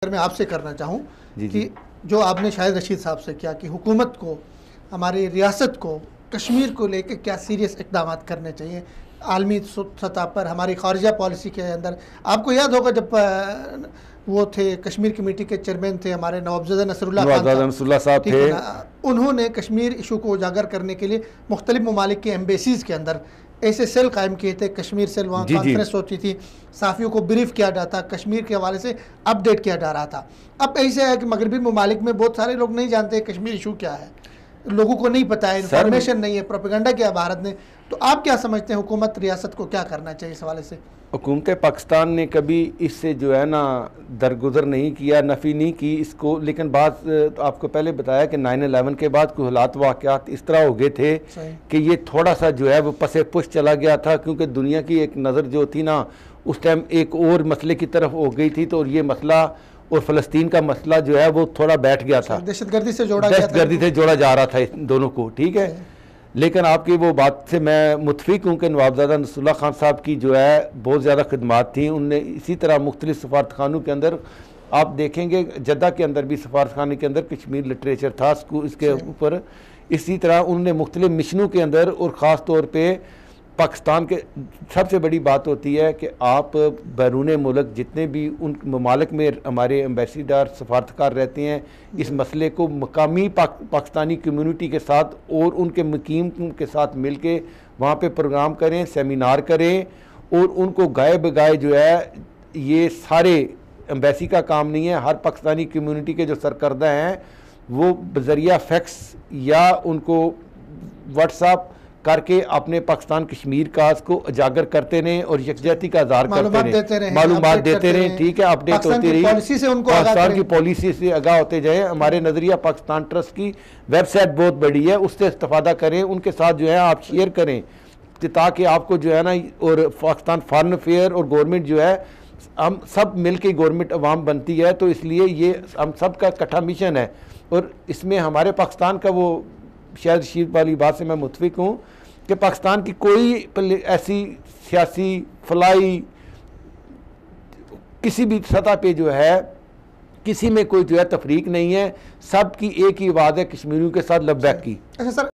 میں آپ سے کرنا چاہوں جی کہ جو آپ نے شاہد رشید صاحب سے کیا کہ حکومت کو ہماری ریاست کو کشمیر کو لے کے کیا سیریس اقدامات کرنے چاہیے عالمی سطح پر ہماری خارجہ پالیسی کے اندر. آپ کو یاد ہوگا جب وہ تھے کشمیر کمیٹی کے چیئرمین تھے ہمارے نوابزادہ نصر اللہ صاحب تھے, انہوں نے کشمیر ایشو کو اجاگر کرنے کے لیے مختلف ممالک کے ایمبیسیز کے اندر ایسے سیل قائم کیے تھے, کشمیر سیل, وہاں کانفرنس ہوتی تھی, صحافیوں کو بریف کیا جاتا, کشمیر کے حوالے سے اپ ڈیٹ کیا جا رہا تھا. اب ایسے ہے کہ مغربی ممالک میں بہت سارے لوگ نہیں جانتے کشمیر ایشو کیا ہے, لوگوں کو نہیں پتہ ہے, انفارمیشن نہیں ہے, پروپیگنڈا کیا بھارت نے. تو آپ کیا سمجھتے ہیں حکومت ریاست کو کیا کرنا چاہیے اس حوالے سے؟ حکومت پاکستان نے کبھی اس سے جو ہے نا درگزر نہیں کیا, نفی نہیں کی اس کو, لیکن بات آپ کو پہلے بتایا کہ 9/11 کے بعد کوئی حالات واقعات اس طرح ہو گئے تھے کہ یہ تھوڑا سا جو ہے وہ پس پش چلا گیا تھا, کیونکہ دنیا کی ایک نظر جو تھی نا اس ٹائم ایک اور مسئلے کی طرف ہو گئی تھی, تو یہ مسئلہ اور فلسطین کا مسئلہ جو ہے وہ تھوڑا بیٹھ گیا تھا, دہشت گردی سے جوڑا جا رہا تھا دونوں کو, ٹھیک ہے. لیکن آپ کی وہ بات سے میں متفق ہوں کہ نوابزادہ نصر اللہ خان صاحب کی جو ہے بہت زیادہ خدمات تھیں. ان نے اسی طرح مختلف سفارت خانوں کے اندر آپ دیکھیں گے, جدہ کے اندر بھی سفارت خانے کے اندر کشمیر لٹریچر تھا اس کے اوپر. اسی طرح انہوں نے مختلف مشنوں کے اندر, اور خاص طور پہ پاکستان کے سب سے بڑی بات ہوتی ہے کہ آپ بیرون ملک جتنے بھی ان ممالک میں ہمارے ایمبیسیڈر سفارتکار رہتے ہیں, اس مسئلے کو مقامی پاکستانی کمیونٹی کے ساتھ اور ان کے مقیم کے ساتھ مل کے وہاں پہ پروگرام کریں, سیمینار کریں, اور ان کو گائے بگائے جو ہے, یہ سارے ایمبیسی کا کام نہیں ہے, ہر پاکستانی کمیونٹی کے جو سرکردہ ہیں وہ بذریعہ فیکس یا ان کو واٹس ایپ کر کے اپنے پاکستان کشمیر کاز کو اجاگر کرتے رہیں اور یکجہتی کا اظہار کرتے رہیں, معلومات دیتے رہیں, ٹھیک ہے, اپڈیٹ ہوتی رہی, پاکستان کی پالیسی سے آگاہ ہوتے جائیں. ہمارے نظریہ پاکستان ٹرسٹ کی ویب سائٹ بہت بڑی ہے, اس سے استفادہ کریں, ان کے ساتھ جو ہے آپ شیئر کریں, تاکہ آپ کو جو ہے نا, اور پاکستان فارن افیئر اور گورنمنٹ جو ہے ہم سب مل کے گورنمنٹ عوام بنتی ہے, تو اس لیے یہ ہم سب کا اکٹھا مشن ہے. اور اس میں ہمارے پاکستان کا وہ شاہد رشید والی بات سے میں متفق ہوں کہ پاکستان کی کوئی ایسی سیاسی فلائی کسی بھی سطح پہ جو ہے کسی میں کوئی جو ہے تفریق نہیں ہے, سب کی ایک ہی آواز ہے کشمیریوں کے ساتھ لبیک کی. اچھا سر,